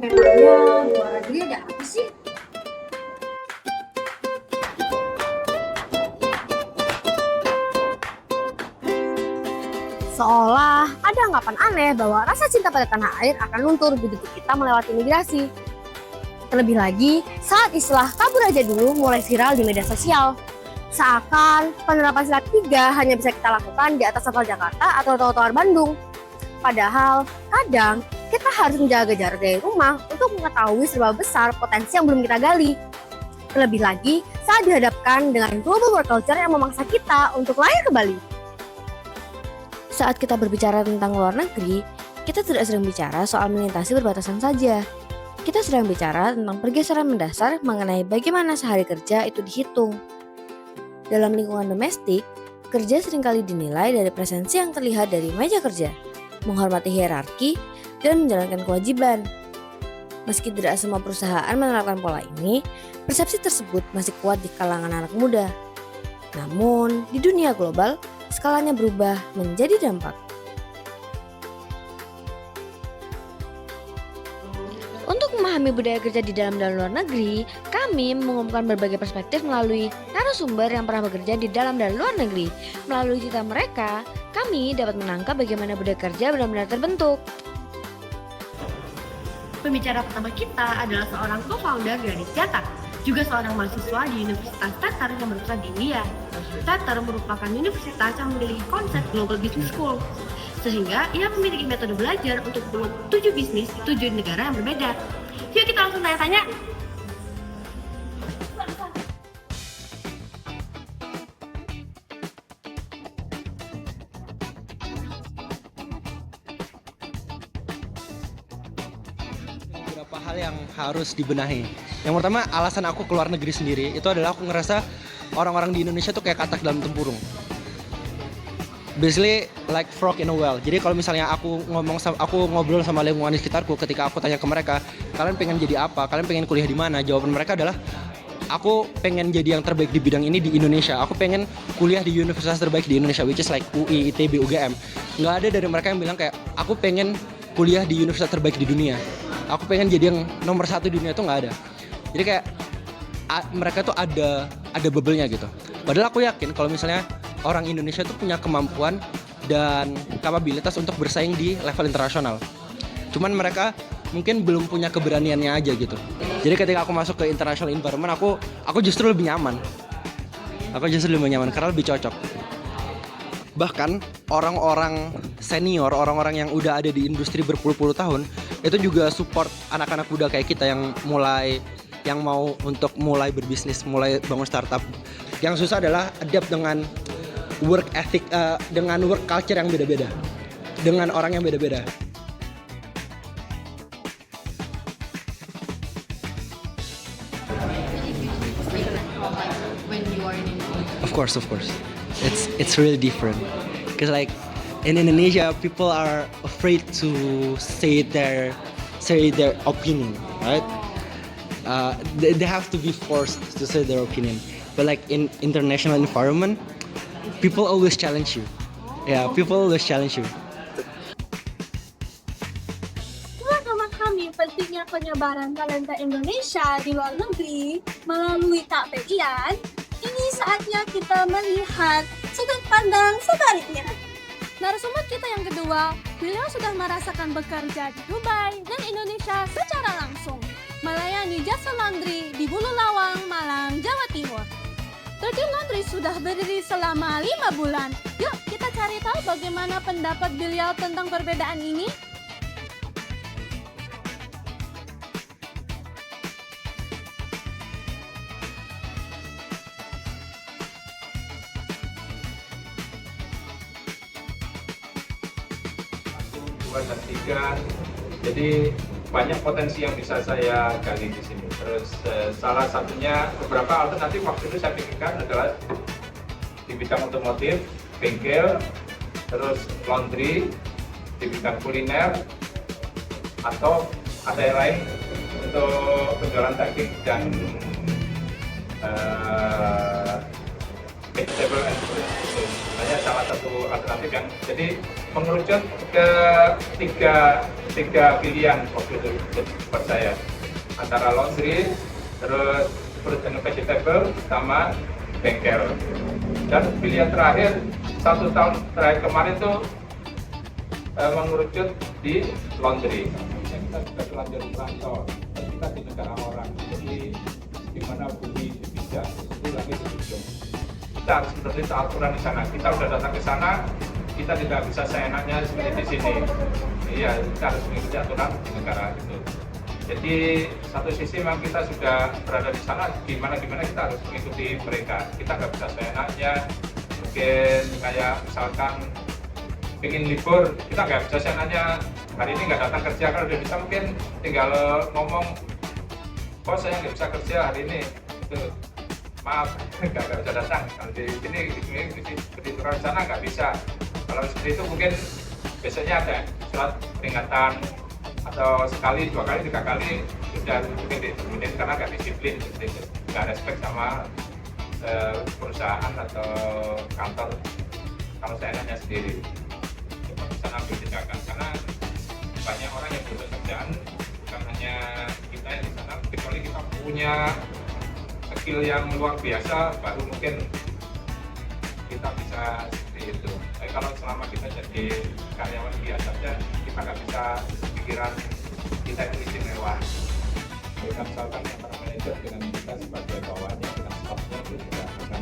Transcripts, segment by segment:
Memangnya luar negeri ada apa sih? Seolah ada anggapan aneh bahwa rasa cinta pada tanah air akan luntur begitu kita melewati migrasi. Terlebih lagi saat istilah kabur aja dulu mulai viral di media sosial. Seakan penerapan sila 3 hanya bisa kita lakukan di atas aspal Jakarta atau trotoar Bandung. Padahal kadang kita harus menjaga jarak dari rumah untuk mengetahui seberapa besar potensi yang belum kita gali. Terlebih lagi saat dihadapkan dengan global work culture yang memaksa kita untuk lahir ke Bali. Saat kita berbicara tentang luar negeri, kita tidak sedang bicara soal melintasi perbatasan saja. Kita sedang bicara tentang pergeseran mendasar mengenai bagaimana sehari kerja itu dihitung. Dalam lingkungan domestik, kerja seringkali dinilai dari presensi yang terlihat dari meja kerja, menghormati hierarki, dan menjalankan kewajiban. Meski tidak semua perusahaan menerapkan pola ini, persepsi tersebut masih kuat di kalangan anak muda. Namun, di dunia global, skalanya berubah menjadi dampak. Untuk memahami budaya kerja di dalam dan luar negeri, kami mengumumkan berbagai perspektif melalui narasumber yang pernah bekerja di dalam dan luar negeri. Melalui cerita mereka, kami dapat menangkap bagaimana budaya kerja benar-benar terbentuk. Pembicara pertama kita adalah seorang co-founder dari Cetak, juga seorang mahasiswa di Universitas Tatar yang berpusat di India. Tatar merupakan universitas yang memiliki konsep Global Business School, sehingga ia memiliki metode belajar untuk 7 bisnis di 7 negara yang berbeda. Yuk kita langsung tanya-tanya. Beberapa hal yang harus dibenahi. Yang pertama, alasan aku keluar negeri sendiri itu adalah aku ngerasa orang-orang di Indonesia tuh kayak katak dalam tempurung. Basically like frog in a well. Jadi kalau misalnya aku ngobrol sama lingkungan di sekitarku, ketika aku tanya ke mereka, kalian pengen jadi apa? Kalian pengen kuliah di mana? Jawaban mereka adalah, aku pengen jadi yang terbaik di bidang ini di Indonesia. Aku pengen kuliah di universitas terbaik di Indonesia, which is like UI, ITB, UGM. Nggak ada dari mereka yang bilang kayak, aku pengen kuliah di universitas terbaik di dunia. Aku pengen jadi yang nomor 1 di dunia, itu nggak ada. Jadi kayak mereka tuh ada bubble-nya gitu. Padahal aku yakin kalau misalnya orang Indonesia tuh punya kemampuan dan kapabilitas untuk bersaing di level internasional. Cuman mereka mungkin belum punya keberaniannya aja gitu. Jadi ketika aku masuk ke international environment, aku justru lebih nyaman. Karena lebih cocok. Bahkan orang-orang senior, orang-orang yang udah ada di industri berpuluh-puluh tahun, itu juga support anak-anak muda kayak kita yang mau untuk mulai berbisnis, mulai bangun startup. Yang susah adalah adapt dengan work ethic, dengan work culture yang beda-beda, dengan orang yang beda-beda. Of course. It's really different. Because like in Indonesia, people are afraid to say their opinion, right? They have to be forced to say their opinion. But like in international environment, people always challenge you. Yeah, people always challenge you. Telah kami pentingnya penyebaran talenta Indonesia di luar negeri melalui KPIan, ini saatnya kita melihat sudut pandang sebaliknya. Narasumber kita yang kedua, beliau sudah merasakan bekerja di Dubai dan Indonesia secara langsung, melayani jasa laundry di Bulu Lawang, Malang, Jawa Timur. 13 Laundry sudah berdiri selama 5 bulan. Yuk kita cari tahu bagaimana pendapat beliau tentang perbedaan ini. Dua dan 3, jadi banyak potensi yang bisa saya gali di sini. Terus salah satunya beberapa alternatif waktu itu saya pikirkan adalah di bidang otomotif, bengkel, terus laundry, di bidang kuliner, atau ada yang lain untuk penjualan daging dan vegetable and fruit. Hanya salah satu alternatif yang jadi mengerucut ke 3 3 pilihan waktu itu buat saya, antara laundry, terus fruit and vegetable, sama bengkel. Dan pilihan terakhir 1 tahun terakhir kemarin tuh mengerucut di laundry. Kita sudah terlanjur merantau, dan kita di negara orang, jadi gimana bumi dipijak itu lagi diujung. Kita harus menuruti aturan di sana. Kita sudah datang ke sana, kita tidak bisa seenaknya seperti di sini. Iya, kita harus mengikuti aturan di negara itu. Jadi satu sisi memang kita sudah berada di sana, gimana kita harus mengikuti mereka. Kita nggak bisa seenaknya. Mungkin kayak misalkan ingin libur, kita nggak bisa seenaknya hari ini nggak datang kerja. Kalau udah bisa mungkin tinggal ngomong, oh saya nggak bisa kerja hari ini, itu maaf nggak bisa datang. Kalau di sini seperti itu, kalau di sana nggak bisa. Kalau seperti itu mungkin biasanya ada surat peringatan, atau sekali, 2 kali, 3 kali sudah mungkin ditemuin karena nggak disiplin, nggak respect sama perusahaan atau kantor. Kalau saya nanya sendiri, cuma bisa ambil tindakan karena banyak orang yang butuh kerjaan, bukan hanya kita yang di sana, kecuali kita punya skill yang luar biasa, baru mungkin kita bisa seperti itu. Tapi kalau selama kita jadi karyawan biasa saja, kita nggak bisa pikiran kita itu istimewa. Mereka misalkan yang para manajer dengan kita sebagai bawahannya, dengan stafnya itu juga akan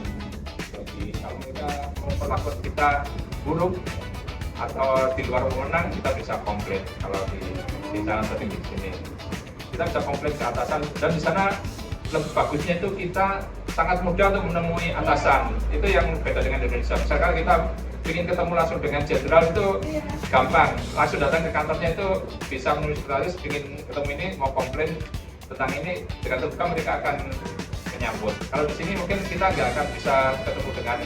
lebih, kalau mereka memperlakukan kita buruk atau di luar wewenang, kita bisa komplain. Kalau di sana seperti di sini, kita bisa komplain ke atasan, dan di sana lebih bagusnya itu kita sangat mudah untuk menemui atasan. Itu yang beda dengan Indonesia. Misalkan kita ingin ketemu langsung dengan jenderal itu gampang, langsung datang ke kantornya itu bisa menulis sekretaris, ingin ketemu ini, mau komplain tentang ini, dengan terbuka mereka akan menyambut. Kalau di sini mungkin kita nggak akan bisa ketemu dengan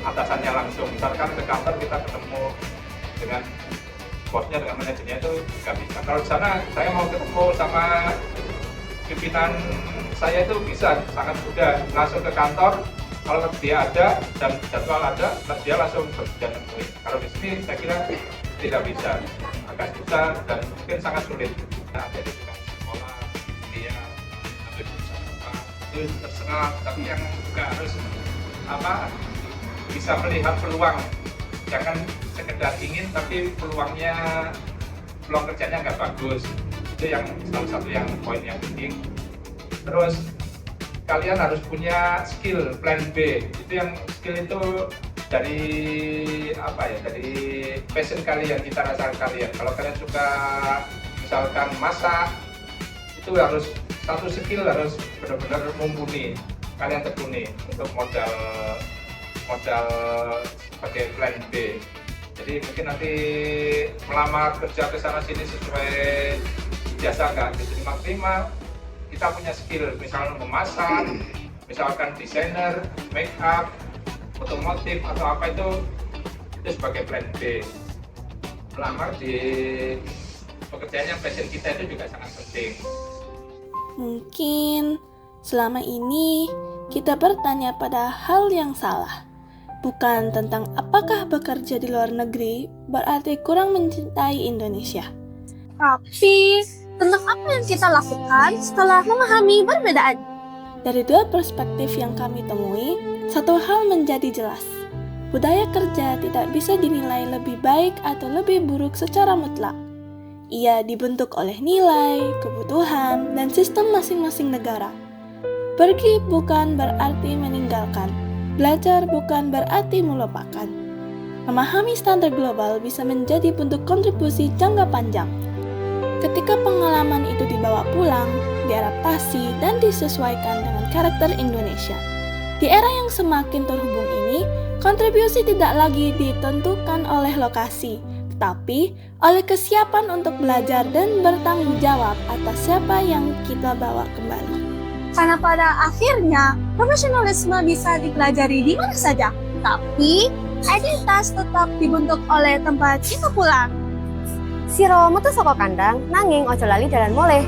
atasannya langsung. Misalkan ke kantor kita ketemu dengan bosnya, dengan manajernya itu nggak bisa. Kalau di sana saya mau ketemu sama pimpinan saya itu bisa sangat mudah, langsung ke kantor. Kalau dia ada dan jadwal ada, dia langsung berjalan nemui. Kalau di sini saya kira tidak bisa, agak susah dan mungkin sangat sulit. Nah, jadi dengan sekolah dia ambil jurusan apa itu terserah, tapi yang juga harus bisa melihat peluang, jangan sekedar ingin tapi peluang kerjanya nggak bagus. Itu yang salah satu yang poin yang penting. Terus kalian harus punya skill plan B. Itu yang skill itu dari dari passion kalian, cita rasa kalian. Kalau kalian suka misalkan masak, itu harus satu skill harus benar-benar mumpuni, kalian tekuni untuk modal sebagai plan B. Jadi mungkin nanti melamar kerja ke sana sini sesuai biasa nggak diterima, kita punya skill, misalnya memasak, misalkan desainer, make up, otomotif atau apa itu sebagai plan B. Melamar di pekerjaan yang passion kita itu juga sangat penting. Mungkin selama ini kita bertanya pada hal yang salah. Bukan tentang apakah bekerja di luar negeri berarti kurang mencintai Indonesia. Tapi tentang apa yang kita lakukan setelah memahami perbedaan. Dari 2 perspektif yang kami temui, satu hal menjadi jelas. Budaya kerja tidak bisa dinilai lebih baik atau lebih buruk secara mutlak. Ia dibentuk oleh nilai, kebutuhan, dan sistem masing-masing negara. Pergi bukan berarti meninggalkan. Belajar bukan berarti melupakan. Memahami standar global bisa menjadi bentuk kontribusi jangka panjang. Ketika pengalaman itu dibawa pulang, diadaptasi, dan disesuaikan dengan karakter Indonesia. Di era yang semakin terhubung ini, kontribusi tidak lagi ditentukan oleh lokasi, tetapi oleh kesiapan untuk belajar dan bertanggung jawab atas siapa yang kita bawa kembali. Karena pada akhirnya, profesionalisme bisa dipelajari di mana saja, tapi identitas tetap dibentuk oleh tempat kita pulang. Siro metu saka kandang, nanging ojo lali dalan moleh.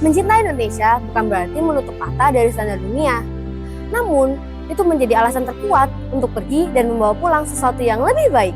Mencintai Indonesia bukan berarti menutup mata dari standar dunia. Namun, itu menjadi alasan terkuat untuk pergi dan membawa pulang sesuatu yang lebih baik.